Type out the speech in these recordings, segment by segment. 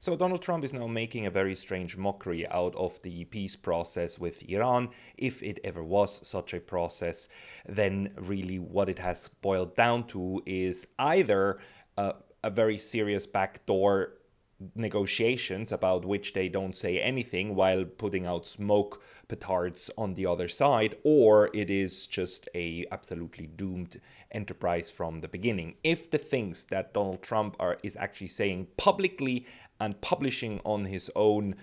So Donald Trump is now making a very strange mockery out of the peace process with Iran. If it ever was such a process, then really what it has boiled down to is either a very serious backdoor negotiations about which they don't say anything while putting out smoke petards on the other side, or it is just a absolutely doomed enterprise from the beginning. If the things that Donald Trump is actually saying publicly and publishing on his own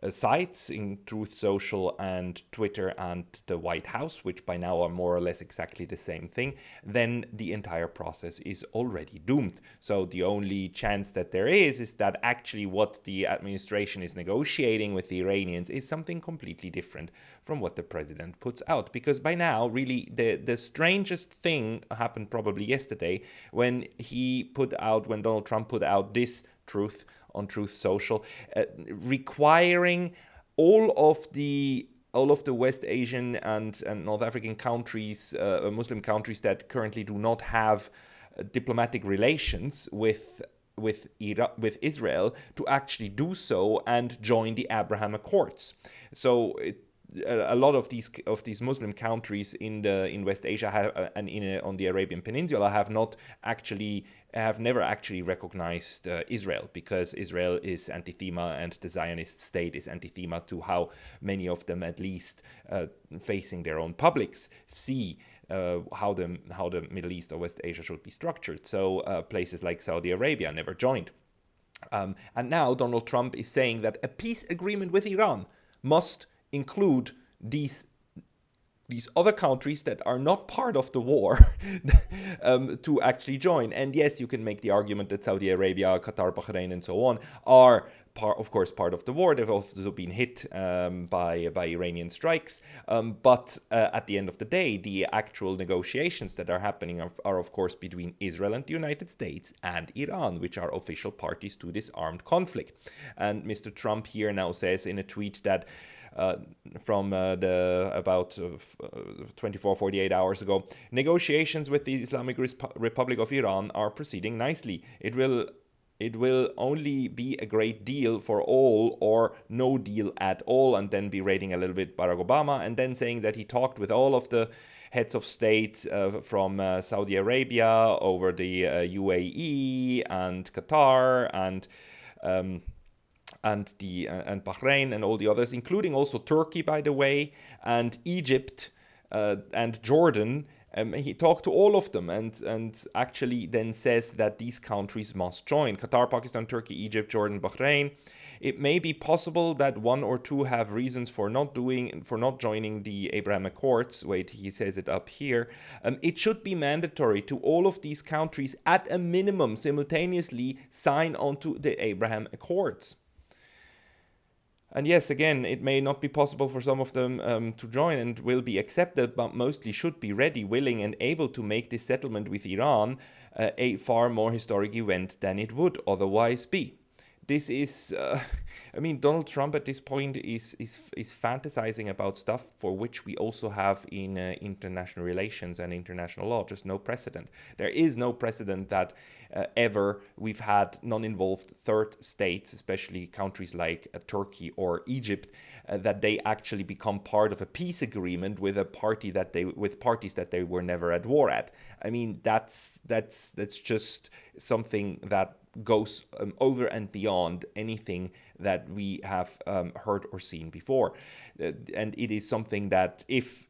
sites in Truth Social and Twitter and the White House, which by now are more or less exactly the same thing, then the entire process is already doomed. So the only chance that there is that actually what the administration is negotiating with the Iranians is something completely different from what the president puts out. Because by now, really, the strangest thing happened probably yesterday when when Donald Trump put out this truth on Truth Social, requiring all of the West Asian and North African countries, Muslim countries that currently do not have diplomatic relations with Israel to actually do so and join the Abraham Accords. So a lot of these Muslim countries in West Asia on the Arabian Peninsula have never actually recognized Israel, because Israel is anathema and the Zionist state is anathema to how many of them, at least facing their own publics, see how the Middle East or West Asia should be structured. So places like Saudi Arabia never joined. And now Donald Trump is saying that a peace agreement with Iran must include these other countries that are not part of the war to actually join. And yes, you can make the argument that Saudi Arabia, Qatar, Bahrain, and so on are, of course, part of the war. They've also been hit by Iranian strikes. But at the end of the day, the actual negotiations that are happening are, of course, between Israel and the United States and Iran, which are official parties to this armed conflict. And Mr. Trump here now says in a tweet that from about 48 hours ago, negotiations with the Islamic Republic of Iran are proceeding nicely. It will only be a great deal for all or no deal at all, and then berating a little bit Barack Obama, and then saying that he talked with all of the heads of state from Saudi Arabia over the UAE and Qatar and Bahrain and all the others, including also Turkey, by the way, and Egypt and Jordan. He talked to all of them and actually then says that these countries must join: Qatar, Pakistan, Turkey, Egypt, Jordan, Bahrain. It may be possible that one or two have reasons for not joining the Abraham Accords. Wait, he says it up here. It should be mandatory to all of these countries at a minimum simultaneously sign onto the Abraham Accords. And yes, again, it may not be possible for some of them to join and will be accepted, but mostly should be ready, willing, and able to make this settlement with Iran a far more historic event than it would otherwise be. This is, Donald Trump at this point is fantasizing about stuff for which we also have in international relations and international law just no precedent. There is no precedent that ever we've had non-involved third states, especially countries like Turkey or Egypt, that they actually become part of a peace agreement with parties that they were never at war at. I mean, that's just something that goes over and beyond anything that we have heard or seen before. And it is something that if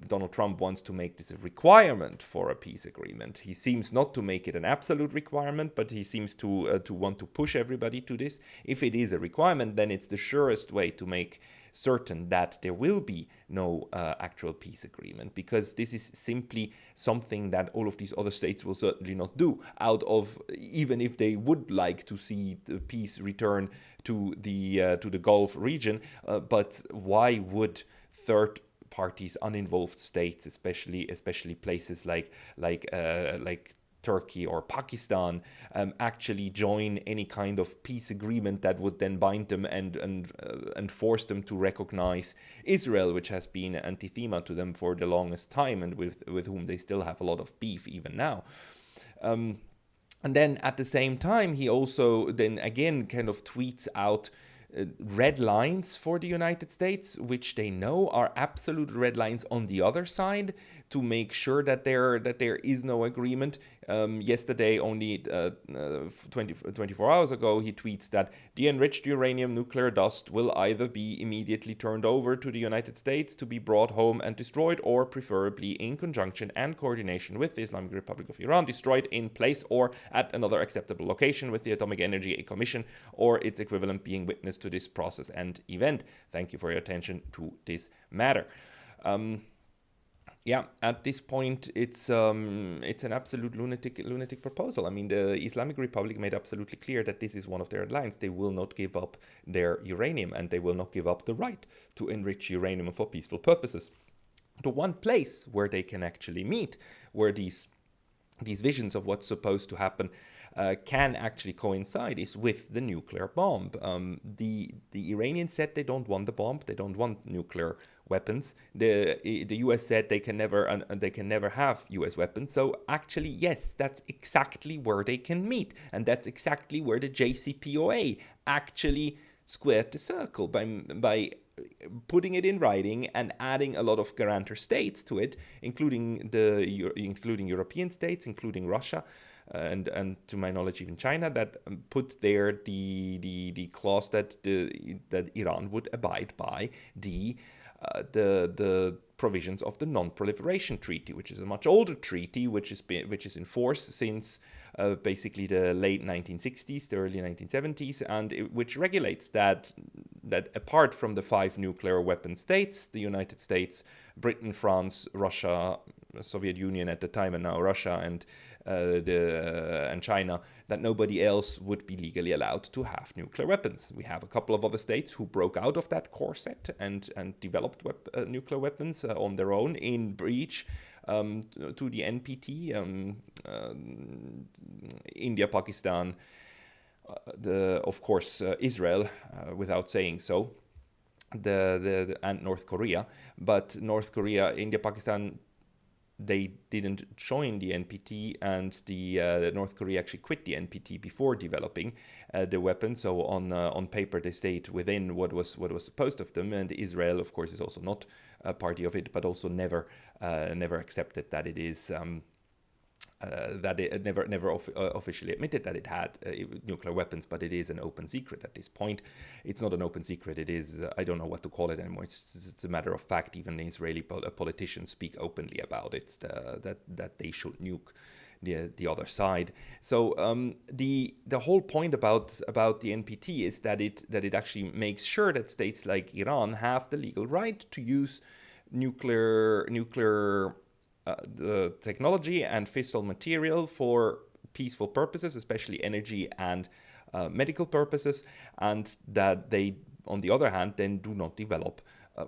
Donald Trump wants to make this a requirement for a peace agreement, he seems not to make it an absolute requirement, but he seems to want to push everybody to this. If it is a requirement, then it's the surest way to make certain that there will be no actual peace agreement, because this is simply something that all of these other states will certainly not do, even if they would like to see the peace return to the Gulf region. But why would third parties, uninvolved states, especially places like Turkey or Pakistan, actually join any kind of peace agreement that would then bind them and force them to recognize Israel, which has been anathema to them for the longest time and with whom they still have a lot of beef even now. And then at the same time, he also then again kind of tweets out red lines for the United States, which they know are absolute red lines on the other side, to make sure that there is no agreement. Yesterday, only 24 hours ago, he tweets that the enriched uranium nuclear dust will either be immediately turned over to the United States to be brought home and destroyed, or preferably in conjunction and coordination with the Islamic Republic of Iran, destroyed in place or at another acceptable location, with the Atomic Energy Commission or its equivalent being witness to this process and event. Thank you for your attention to this matter. Yeah, at this point, it's an absolute lunatic proposal. I mean, the Islamic Republic made absolutely clear that this is one of their lines. They will not give up their uranium, and they will not give up the right to enrich uranium for peaceful purposes. The one place where they can actually meet, where these visions of what's supposed to happen can actually coincide, is with the nuclear bomb. The Iranians said they don't want the bomb, they don't want nuclear weapons. The US said they can never have US weapons. So actually, yes, that's exactly where they can meet, and that's exactly where the JCPOA actually squared the circle by putting it in writing and adding a lot of guarantor states to it, including European states, including Russia, and to my knowledge even China, that put there the clause that Iran would abide by the provisions of the Non-Proliferation Treaty, which is a much older treaty, which is in force since basically the late 1960s, the early 1970s, and which regulates that apart from the 5 nuclear weapon states, the United States, Britain, France, Russia, Soviet Union at the time, and now Russia and China, that nobody else would be legally allowed to have nuclear weapons. We have a couple of other states who broke out of that corset and developed nuclear weapons on their own in breach to the NPT. India, Pakistan, of course Israel, without saying so, and North Korea. But North Korea, India, Pakistan, they didn't join the NPT, and the North Korea actually quit the NPT before developing the weapon. So on paper they stayed within what was supposed of them, and Israel, of course, is also not a party of it, but also never accepted that it is. That it never officially admitted that it had nuclear weapons, but it is an open secret at this point. It's not an open secret. It is, I don't know what to call it anymore. It's a matter of fact. Even the Israeli politicians speak openly about it, that they should nuke the other side. So the whole point about the NPT is that it actually makes sure that states like Iran have the legal right to use nuclear the technology and fissile material for peaceful purposes, especially energy and medical purposes, and that they, on the other hand, then do not develop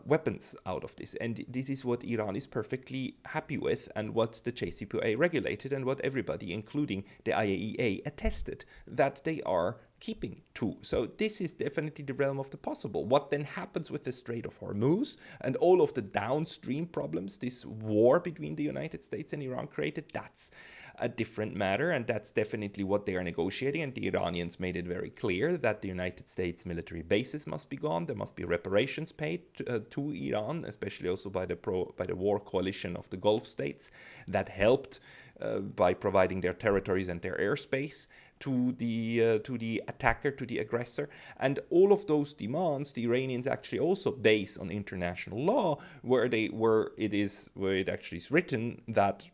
weapons out of this. And this is what Iran is perfectly happy with, and what the JCPOA regulated, and what everybody, including the IAEA, attested that they are keeping to. So this is definitely the realm of the possible. What then happens with the Strait of Hormuz and all of the downstream problems this war between the United States and Iran created, that's a different matter, and that's definitely what they are negotiating. And the Iranians made it very clear that the United States military bases must be gone. There must be reparations paid to Iran, especially also by the war coalition of the Gulf states that helped by providing their territories and their airspace to the attacker, to the aggressor. And all of those demands, the Iranians actually also base on international law, where it actually is written that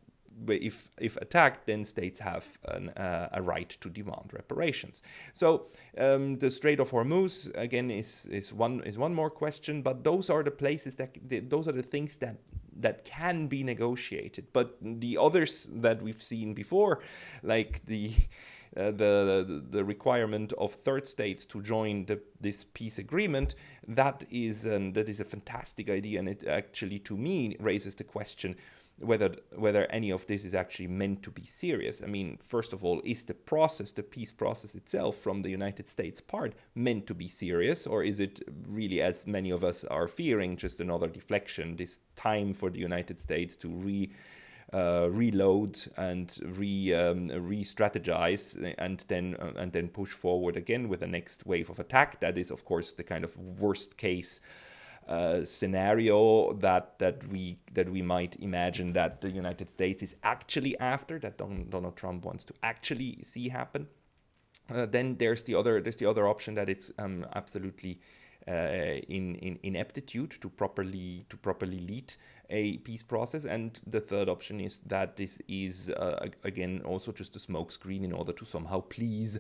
if attacked, then states have a right to demand reparations. So the Strait of Hormuz again is one more question, but those are the places those are the things that can be negotiated. But the others that we've seen before, like the requirement of third states to join this peace agreement, that is a fantastic idea, and it actually, to me, raises the question whether any of this is actually meant to be serious. I mean, first of all, is the peace process itself from the United States part meant to be serious, or is it really, as many of us are fearing, just another deflection, this time for the United States to reload and re-strategize, and then push forward again with the next wave of attack. That is, of course, the kind of worst case scenario that we might imagine that the United States is actually after, that Donald Trump wants to actually see happen. Then there's the other option, that it's absolutely in ineptitude to properly lead a peace process, and the third option is that this is again also just a smokescreen in order to somehow please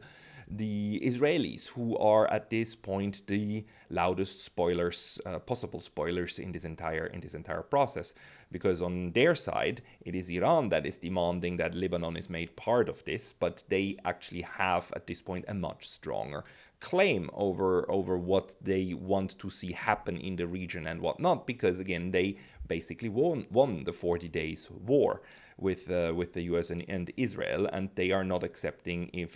the Israelis, who are at this point the loudest spoilers, possible spoilers in this entire process, because on their side it is Iran that is demanding that Lebanon is made part of this, but they actually have at this point a much stronger claim over what they want to see happen in the region and whatnot, because again they basically won the 40 days war with the US and Israel, and they are not accepting if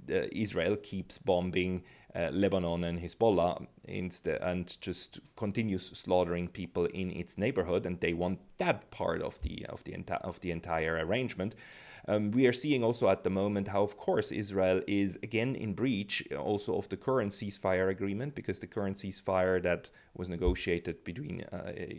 Israel keeps bombing Lebanon and Hezbollah instead, and just continues slaughtering people in its neighborhood, and they want that part of the entire arrangement. We are seeing also at the moment how, of course, Israel is again in breach also of the current ceasefire agreement, because the current ceasefire that was negotiated between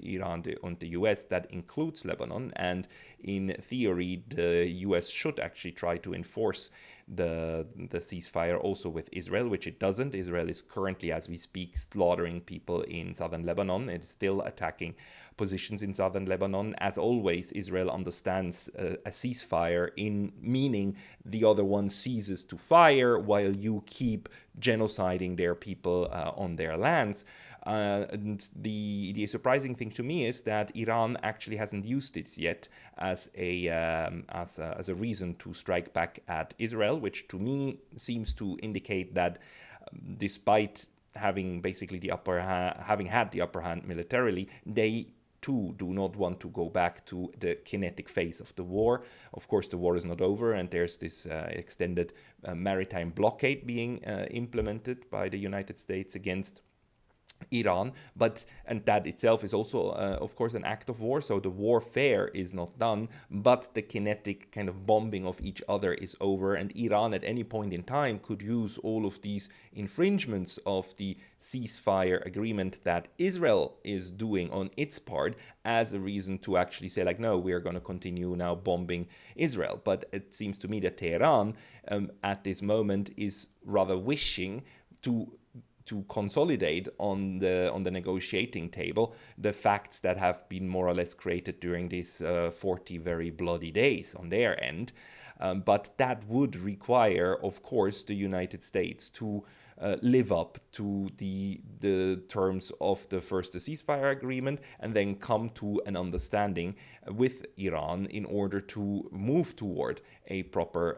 Iran and the US, that includes Lebanon, and in theory the US should actually try to enforce the ceasefire also with Israel, which it doesn't. Israel is currently, as we speak, slaughtering people in southern Lebanon. It is still attacking positions in southern Lebanon. As always, Israel understands a ceasefire in meaning the other one ceases to fire while you keep genociding their people on their lands. And the surprising thing to me is that Iran actually hasn't used it yet as a reason to strike back at Israel, which to me seems to indicate that despite having basically having had the upper hand militarily, they too do not want to go back to the kinetic phase of the war. Of course, the war is not over, and there's this extended maritime blockade being implemented by the United States against Iran, and that itself is also, of course, an act of war. So the warfare is not done, but the kinetic kind of bombing of each other is over. And Iran, at any point in time, could use all of these infringements of the ceasefire agreement that Israel is doing on its part as a reason to actually say, like, no, we are going to continue now bombing Israel. But it seems to me that Tehran, at this moment, is rather wishing to consolidate on the negotiating table the facts that have been more or less created during these 40 very bloody days on their end. But that would require, of course, the United States to live up to the terms of the first ceasefire agreement, and then come to an understanding with Iran in order to move toward a proper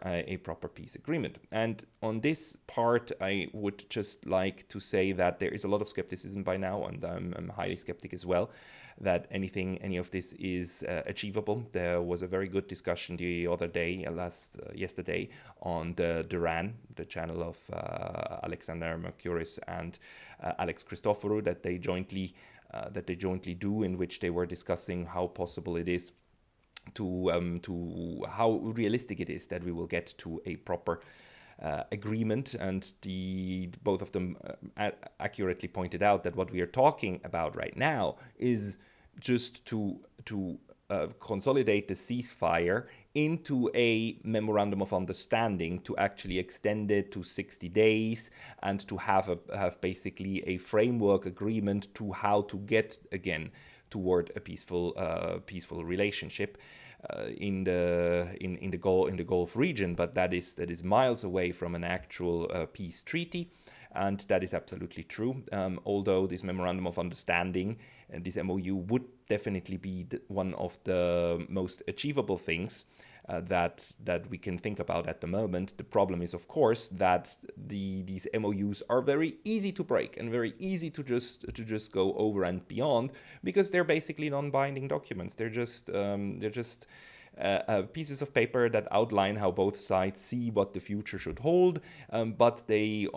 peace agreement. And on this part, I would just like to say that there is a lot of skepticism by now, and I'm highly skeptic as well, that any of this is achievable. There was a very good discussion the other day, yesterday, on the Duran, the channel of Alexander Mercouris and Alex Christoforou, that they jointly do, in which they were discussing how possible it is to how realistic it is that we will get to a proper agreement. And both of them accurately pointed out that what we are talking about right now is just to consolidate the ceasefire into a memorandum of understanding, to actually extend it to 60 days, and to have basically a framework agreement to how to get again toward a peaceful relationship in the Gulf region. But that is miles away from an actual peace treaty. And that is absolutely true. Although this memorandum of understanding and this MOU would definitely be one of the most achievable things that we can think about at the moment. The problem is, of course, that these MOUs are very easy to break and very easy to just go over and beyond, because they're basically non-binding documents. They're just pieces of paper that outline how both sides see what the future should hold, but they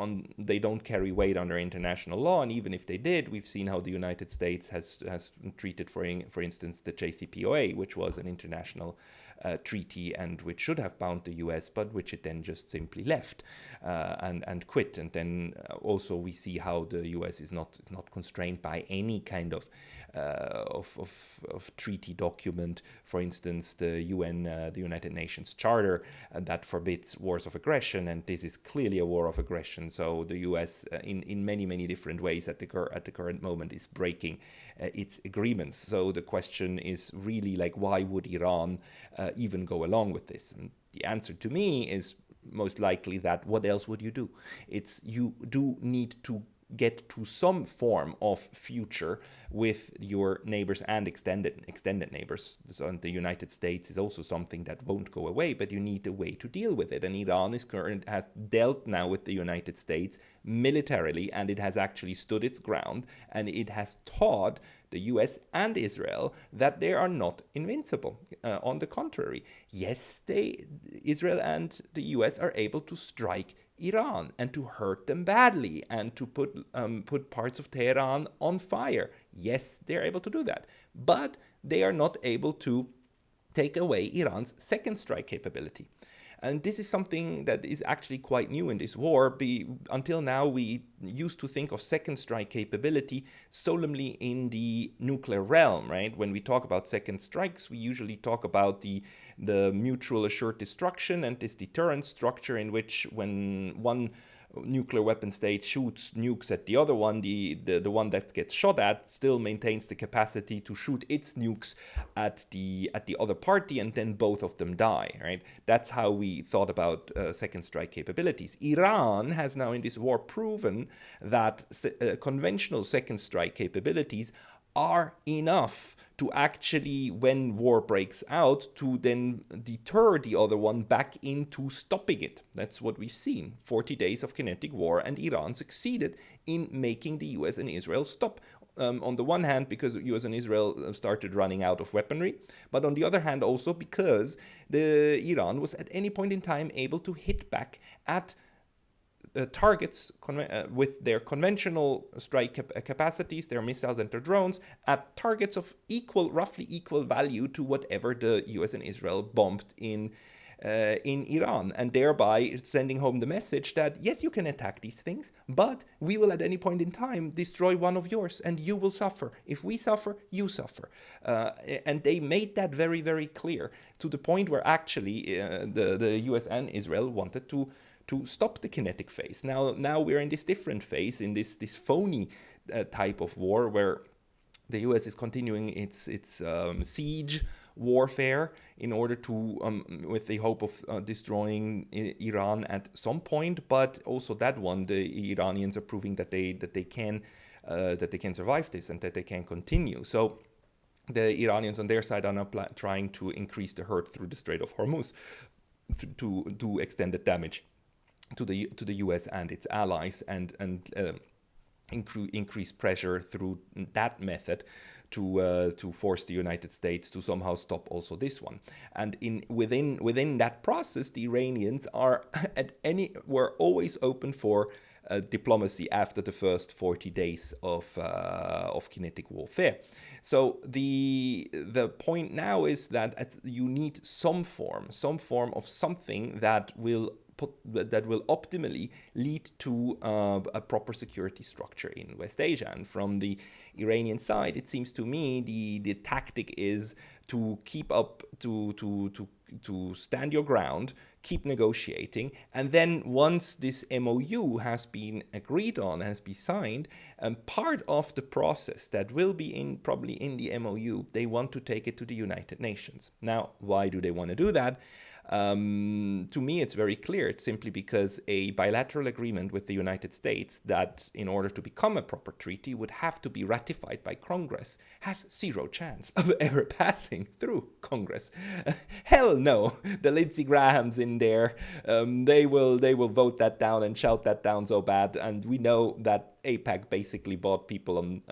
don't carry weight under international law. And even if they did, we've seen how the United States has treated, for instance, the JCPOA, which was an international treaty and which should have bound the US, but which it then just simply left and quit. And then also we see how the US is not constrained by any kind of treaty document. For instance, the the United Nations Charter, that forbids wars of aggression, and this is clearly a war of aggression. So the US, in many different ways at the current moment, is breaking its agreements. So the question is really like, why would Iran even go along with this? And the answer to me is most likely that what else would you do? You do need to get to some form of future with your neighbors and extended neighbors. So the United States is also something that won't go away, but you need a way to deal with it. And Iran has dealt now with the United States militarily, and it has actually stood its ground, and it has taught the US and Israel that they are not invincible. On the contrary, yes, Israel and the US are able to strike Iran and to hurt them badly and to put parts of Tehran on fire. Yes, they're able to do that, but they are not able to take away Iran's second strike capability. And this is something that is actually quite new in this war. Until now, we used to think of second strike capability solely in the nuclear realm, right? When we talk about second strikes, we usually talk about the mutual assured destruction and this deterrent structure in which when one nuclear weapon state shoots nukes at the other one, the one that gets shot at still maintains the capacity to shoot its nukes at the other party, and then both of them die, right? That's how we thought about second strike capabilities. Iran has now in this war proven that conventional second strike capabilities are enough to actually, when war breaks out, to then deter the other one back into stopping it. That's what we've seen. 40 days of kinetic war, and Iran succeeded in making the US and Israel stop. On the one hand, because the US and Israel started running out of weaponry, but on the other hand also because Iran was at any point in time able to hit back at targets with their conventional strike capacities, their missiles and their drones, at targets of roughly equal value to whatever the US and Israel bombed in Iran, and thereby sending home the message that yes, you can attack these things, but we will at any point in time destroy one of yours, and you will suffer. If we suffer, you suffer. And they made that very, very clear, to the point where actually the US and Israel wanted to stop the kinetic phase. Now we're in this different phase, in this phony type of war, where the US is continuing its siege warfare in order to, with the hope of destroying Iran at some point. But also that one, the Iranians are proving that they can survive this and that they can continue. So the Iranians on their side are now trying to increase the hurt through the Strait of Hormuz to do extended damage to the US and its allies, and increase pressure through that method to force the United States to somehow stop also this one. And within that process, the Iranians were always open for diplomacy after the first 40 days of kinetic warfare. So the point now is that you need some form of something that will optimally lead to a proper security structure in West Asia. And from the Iranian side, it seems to me the tactic is to keep up, to stand your ground, keep negotiating, and then once this MOU has been agreed on, has been signed, part of the process that will be probably in the MOU, they want to take it to the United Nations. Now, why do they want to do that? To me, it's very clear. It's simply because a bilateral agreement with the United States that, in order to become a proper treaty, would have to be ratified by Congress has zero chance of ever passing through Congress. Hell no. The Lindsey Grahams in there, they will vote that down and shout that down so bad. And we know that AIPAC basically bought people on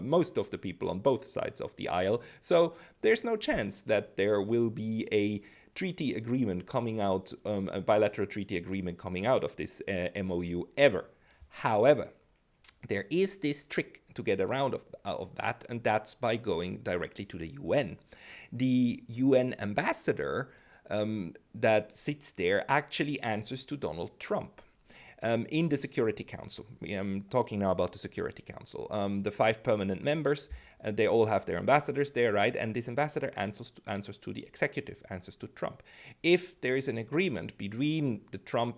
most of the people on both sides of the aisle. So there's no chance that there will be a treaty agreement coming out, a bilateral treaty agreement coming out of this MOU ever. However, there is this trick to get around of that, and that's by going directly to the UN. The UN ambassador that sits there actually answers to Donald Trump. In the Security Council. I'm talking now about the Security Council. The 5 permanent members, they all have their ambassadors there, right? And this ambassador answers to the executive, answers to Trump. If there is an agreement between the Trump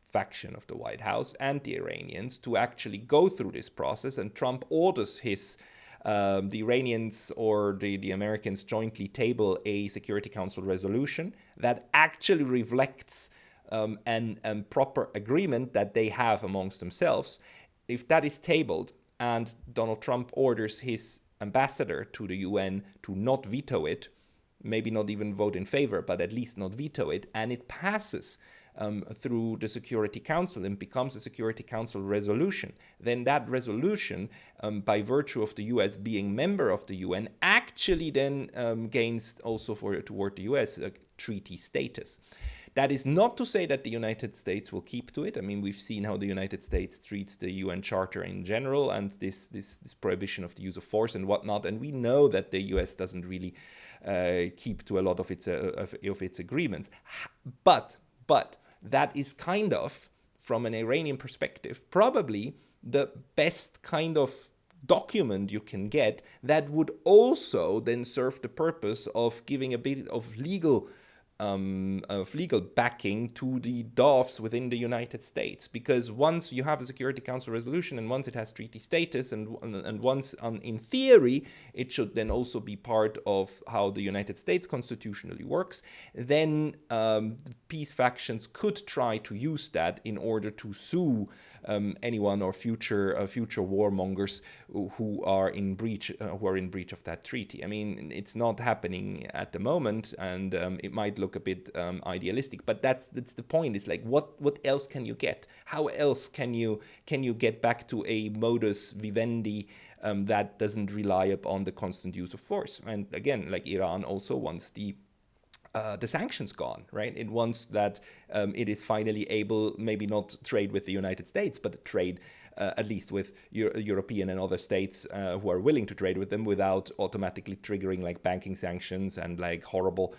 faction of the White House and the Iranians to actually go through this process, and Trump orders the Iranians or the Americans jointly table a Security Council resolution that actually reflects and proper agreement that they have amongst themselves, if that is tabled and Donald Trump orders his ambassador to the UN to not veto it, maybe not even vote in favor, but at least not veto it, and it passes through the Security Council and becomes a Security Council resolution, then that resolution, by virtue of the US being member of the UN, actually then gains also toward the US a treaty status. That is not to say that the United States will keep to it. I mean, we've seen how the United States treats the UN Charter in general and this prohibition of the use of force and whatnot. And we know that the US doesn't really keep to a lot of its agreements. But that is kind of, from an Iranian perspective, probably the best kind of document you can get that would also then serve the purpose of giving a bit of legal backing to the doves within the United States, because once you have a Security Council resolution and once it has treaty status and once in theory it should then also be part of how the United States constitutionally works, then peace factions could try to use that in order to sue anyone or future warmongers who are in breach of that treaty. I mean, it's not happening at the moment, and it might look a bit idealistic, but that's the point. It's like, what else can you get? How else can you get back to a modus vivendi that doesn't rely upon the constant use of force? And again, like, Iran also wants the sanctions gone, right? It wants that it is finally able, maybe not trade with the United States, but trade at least with European and other states who are willing to trade with them without automatically triggering like banking sanctions and like horrible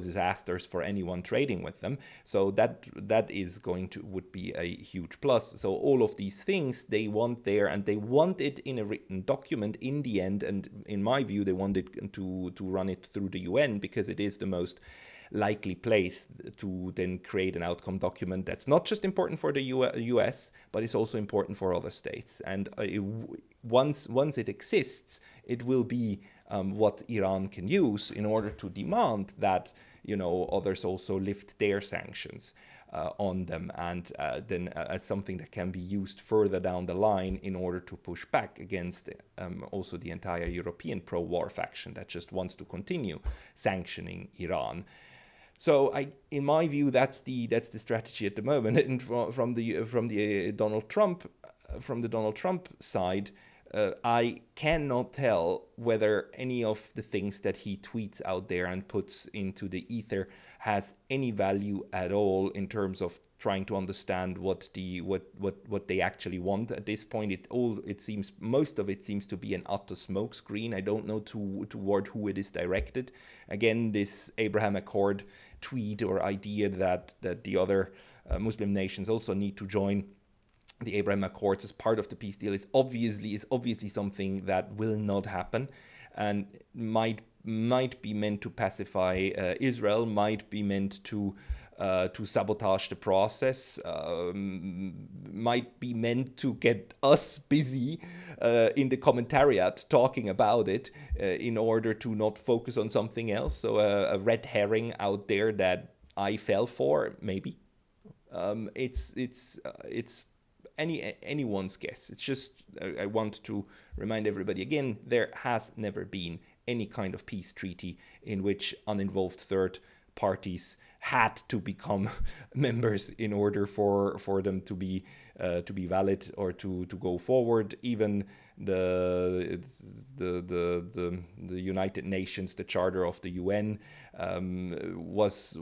disasters for anyone trading with them. So that would be a huge plus. So all of these things they want there, and they want it in a written document in the end. And in my view, they want it to run it through the UN, because it is the most likely place to then create an outcome document that's not just important for the US, but it's also important for other states. And once it exists, it will be what Iran can use in order to demand that others also lift their sanctions on them, and then as something that can be used further down the line in order to push back against also the entire European pro-war faction that just wants to continue sanctioning Iran. So, in my view, that's the strategy at the moment. And from the Donald Trump side, I cannot tell whether any of the things that he tweets out there and puts into the ether has any value at all in terms of trying to understand what they actually want. At this point, most of it seems to be an utter smokescreen. I don't know toward who it is directed. Again, this Abraham Accord tweet or idea that the other Muslim nations also need to join the Abraham Accords as part of the peace deal is obviously something that will not happen, and might be meant to pacify Israel, might be meant to sabotage the process, might be meant to get us busy in the commentariat talking about it in order to not focus on something else. So a red herring out there that I fell for, maybe. It's anyone's guess. It's just I want to remind everybody again: there has never been any kind of peace treaty in which uninvolved third parties had to become members in order for them to be valid or to go forward. Even the United Nations, the Charter of the UN, was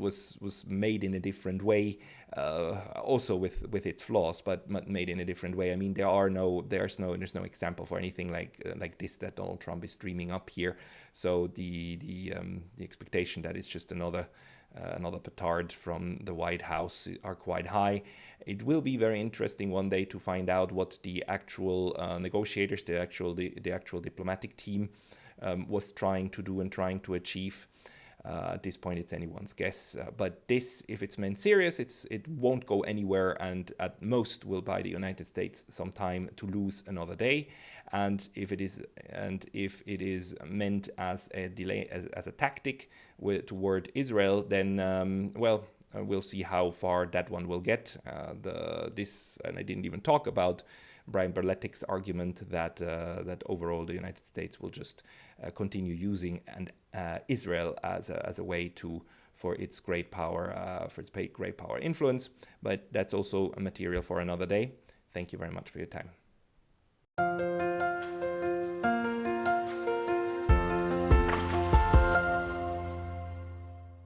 made in a different way, also with its flaws, but made in a different way. I mean, there's no example for anything like this that Donald Trump is dreaming up here. So the expectation that it's just another petard from the White House are quite high. It will be very interesting one day to find out what the actual negotiators, the actual diplomatic team was trying to do and trying to achieve. At this point, it's anyone's guess. But this, if it's meant serious, it won't go anywhere, and at most will buy the United States some time to lose another day. And if it is meant as a delay, as a tactic toward Israel, then we'll see how far that one will get. And I didn't even talk about Brian Berletic's argument that overall the United States will just continue using Israel as a way for its great power, great power influence. But that's also a material for another day. Thank you very much for your time.